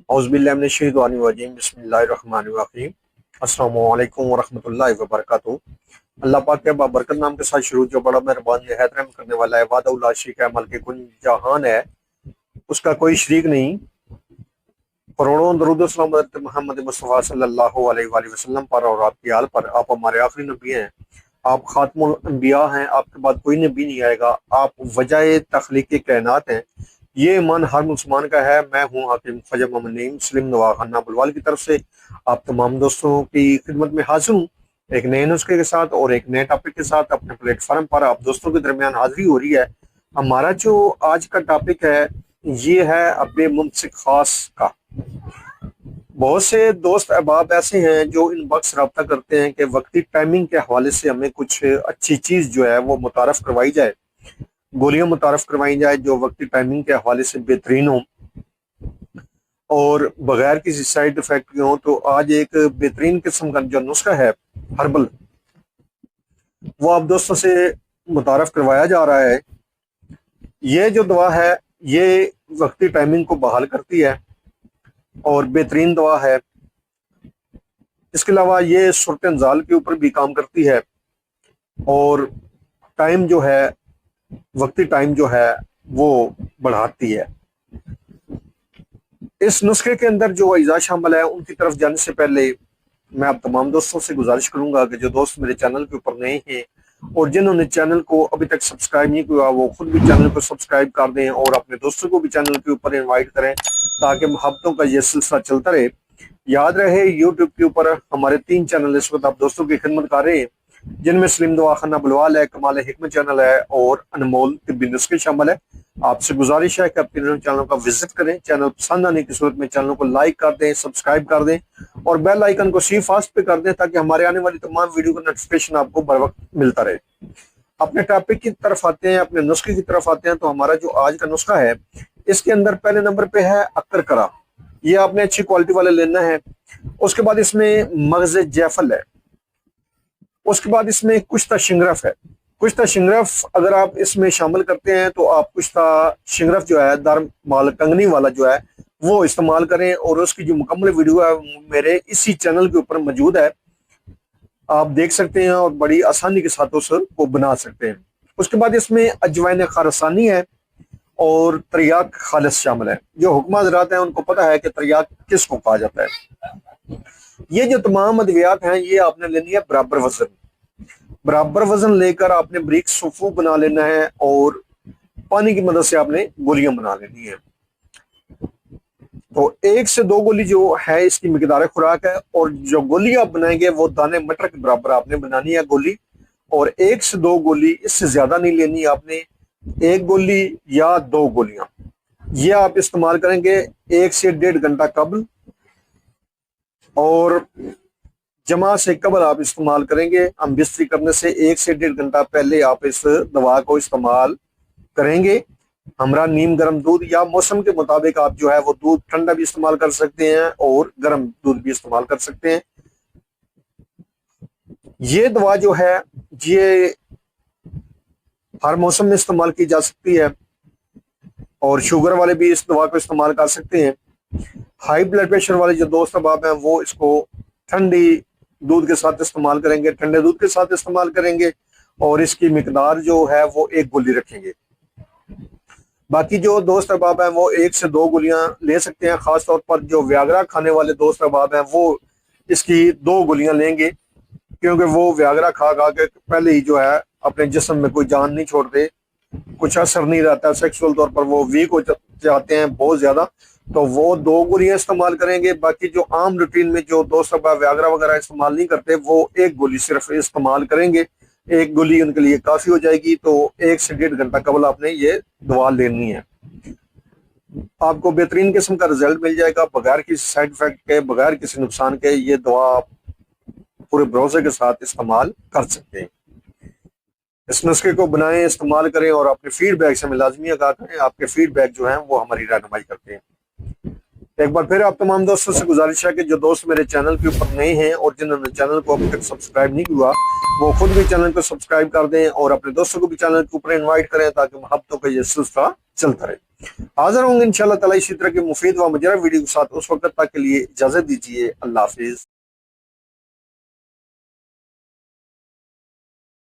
औज़ुबिल्लाहि बिस्मिल्लाहिर्रहमानिर्रहीम। अस्सलामु अलैकुम वरहमतुल्लाहि वबरकातुहू। अल्लाह पाक के बाबरकत नाम के साथ शुरू, जो बड़ा मेहरबान निहायत रहम करने वाला है, वादा शरीक है, मल्क कुल जहान है, उसका कोई शरीक नहीं। करोड़ों दरूद और सलाम हज़रत मोहम्मद मुस्तफ़ा सल्लल्लाहु अलैहि वसल्लम पर और आपकी आल पर। आप हमारे आखिरी नबी हैं, आप खातमुल अंबिया हैं, आपके बाद कोई नबी नहीं आएगा, आप वजह तख्लीक़ कायनात हैं। ये ईमान हर मुसलमान का है। मैं हूँ हाकिम ख्वाजा मोहम्मद नईम मुस्लिम नवाब खाना बुलवाल की तरफ से आप तमाम दोस्तों की खिदमत में हाजिर हूँ, एक नए नुस्खे के साथ और एक नए टॉपिक के साथ। अपने प्लेटफार्म पर आप दोस्तों के दरमियान हाजिरी हो रही है। हमारा जो आज का टॉपिक है ये है अबे मुमसिक खास का। बहुत से दोस्त अहबाब ऐसे हैं जो इनबॉक्स रब्ता करते हैं कि वक्ती टाइमिंग के हवाले से हमें कुछ अच्छी चीज़ जो है वो मुतारफ़ करवाई जाए, गोलियां मुतारफ़ करवाई जाए जो वक्ती टाइमिंग के हवाले से बेहतरीन हो और बगैर किसी साइड इफेक्ट के हो। तो आज एक बेहतरीन किस्म का जो नुस्खा है हर्बल, वो आप दोस्तों से मुतारफ़ करवाया जा रहा है। ये जो दवा है ये वक्ती टाइमिंग को बहाल करती है और बेहतरीन दवा है। इसके अलावा ये सूरत ज़ाल के ऊपर भी काम करती है और टाइम जो है, वक्ती टाइम जो है वो बढ़ाती है। इस नुस्खे के अंदर जो अज्जा शामिल है उनकी तरफ जाने से पहले मैं आप तमाम दोस्तों से गुजारिश करूंगा कि जो दोस्त मेरे चैनल के ऊपर नए हैं और जिन्होंने चैनल को अभी तक सब्सक्राइब नहीं किया, वो खुद भी चैनल को सब्सक्राइब कर दें और अपने दोस्तों को भी चैनल के ऊपर इनवाइट करें ताकि मोहब्बतों का ये सिलसिला चलता रहे। याद रहे यूट्यूब के ऊपर हमारे 3 चैनल इस वक्त आप दोस्तों की खिदमत कर रहे हैं, जिनमें सलीम दवाखाना बुलवाल है, कमाल हिकमत चैनल है और अनमोल तिब्बी नुस्खे शामिल है। आपसे गुजारिश है कि आप तीनों चैनलों का विजिट करें। चैनल पसंद आने की सूरत में चैनल को लाइक कर दें, सब्सक्राइब कर दें और बेल आइकन को सी फास्ट पे कर दें ताकि हमारे आने वाली तमाम वीडियो का नोटिफिकेशन आपको बर वक्त मिलता रहे। अपने टॉपिक की तरफ आते हैं, अपने नुस्खे की तरफ आते हैं। तो हमारा जो आज का नुस्खा है इसके अंदर पहले नंबर पे है अक्कर करा। ये आपने अच्छी क्वालिटी वाले लेना है। उसके बाद इसमें मगज जैफल है। उसके बाद इसमें कुश्ता शिंगरफ है। कुश्ता शिंगरफ अगर आप इसमें शामिल करते हैं तो आप कुश्ता शिंगरफ जो है दर माल कंगनी वाला जो है वो इस्तेमाल करें और उसकी जो मुकम्मल वीडियो है मेरे इसी चैनल के ऊपर मौजूद है, आप देख सकते हैं और बड़ी आसानी के साथ उसको बना सकते हैं। उसके बाद इसमें अजवाइन खारसानी है और त्रियाक खालिस शामिल है। जो हुक्मा हज़रात हैं उनको पता है कि त्रियाक किसको कहा जाता है। ये जो तमाम अद्वियात हैं ये आपने लेनी है बराबर वजन। बराबर वजन लेकर आपने ब्रिक सुफू बना लेना है और पानी की मदद से आपने गोलियां बना लेनी है। तो 1 से 2 गोली जो है इसकी मिकदार खुराक है और जो गोली आप बनाएंगे वो दाने मटर के बराबर आपने बनानी है गोली। और 1 से 2 गोली, इससे ज्यादा नहीं लेनी आपने। 1 गोली या 2 गोलियां ये आप इस्तेमाल करेंगे 1 से 1.5 घंटा कबल और जमा से कबल आप इस्तेमाल करेंगे। हम बिस्तरी करने से 1 से 1.5 घंटा पहले आप इस दवा को इस्तेमाल करेंगे। हमरा नीम गर्म दूध या मौसम के मुताबिक आप जो है वो दूध ठंडा भी इस्तेमाल कर सकते हैं और गर्म दूध भी इस्तेमाल कर सकते हैं। ये दवा जो है ये हर मौसम में इस्तेमाल की जा सकती है और शुगर वाले भी इस दवा को इस्तेमाल कर सकते हैं। हाई ब्लड प्रेशर वाले जो दोस्त अहबाब हैं वो इसको ठंडी दूध के साथ इस्तेमाल करेंगे, ठंडे दूध के साथ इस्तेमाल करेंगे और इसकी मिकदार जो है वो 1 गोली रखेंगे। बाकी जो दोस्त अहबाब हैं वो 1 से 2 गोलियां ले सकते हैं। खास तौर पर जो व्यागरा खाने वाले दोस्त अहबाब हैं वो इसकी 2 गोलियां लेंगे, क्योंकि वो व्यागरा खा खा के पहले ही जो है अपने जिस्म में कोई जान नहीं छोड़ते, कुछ असर नहीं रहता, सेक्सुअल तौर पर वो वीक हो जाते हैं बहुत ज्यादा, तो वो 2 गोलियां इस्तेमाल करेंगे। बाकी जो आम रूटीन में जो दोस्त अहबाब व्यागरा वगैरह इस्तेमाल नहीं करते वो 1 गोली सिर्फ इस्तेमाल करेंगे। 1 गोली उनके लिए काफी हो जाएगी। तो 1 से 1.5 घंटा कबल आपने ये दवा लेनी है। आपको बेहतरीन किस्म का रिजल्ट मिल जाएगा बगैर किसी साइड इफेक्ट के, बगैर किसी नुकसान के। ये दवा आप पूरे भरोसे के साथ इस्तेमाल कर सकते हैं। इस नुस्खे को बनाएं, इस्तेमाल करें और अपने फीडबैक से हमें लाजमी आगाह करें। आपके फीडबैक जो है वो हमारी रहनुमाई करते हैं। एक बार फिर आप तमाम दोस्तों से गुजारिश है कि जो दोस्त मेरे चैनल के ऊपर नए हैं और जिन्होंने चैनल को अभी तक सब्सक्राइब नहीं किया वो खुद भी चैनल को सब्सक्राइब कर दें और अपने दोस्तों को भी चैनल के ऊपर इनवाइट करें ताकि मोहब्बतों का ये सिलसिला चलता रहे। हाजिर होंगे इंशाल्लाह ताला इसी तरह की मुफीद व मुजरा वीडियो के साथ। उस वक्त तक के लिए इजाजत दीजिए। अल्लाह हाफिज।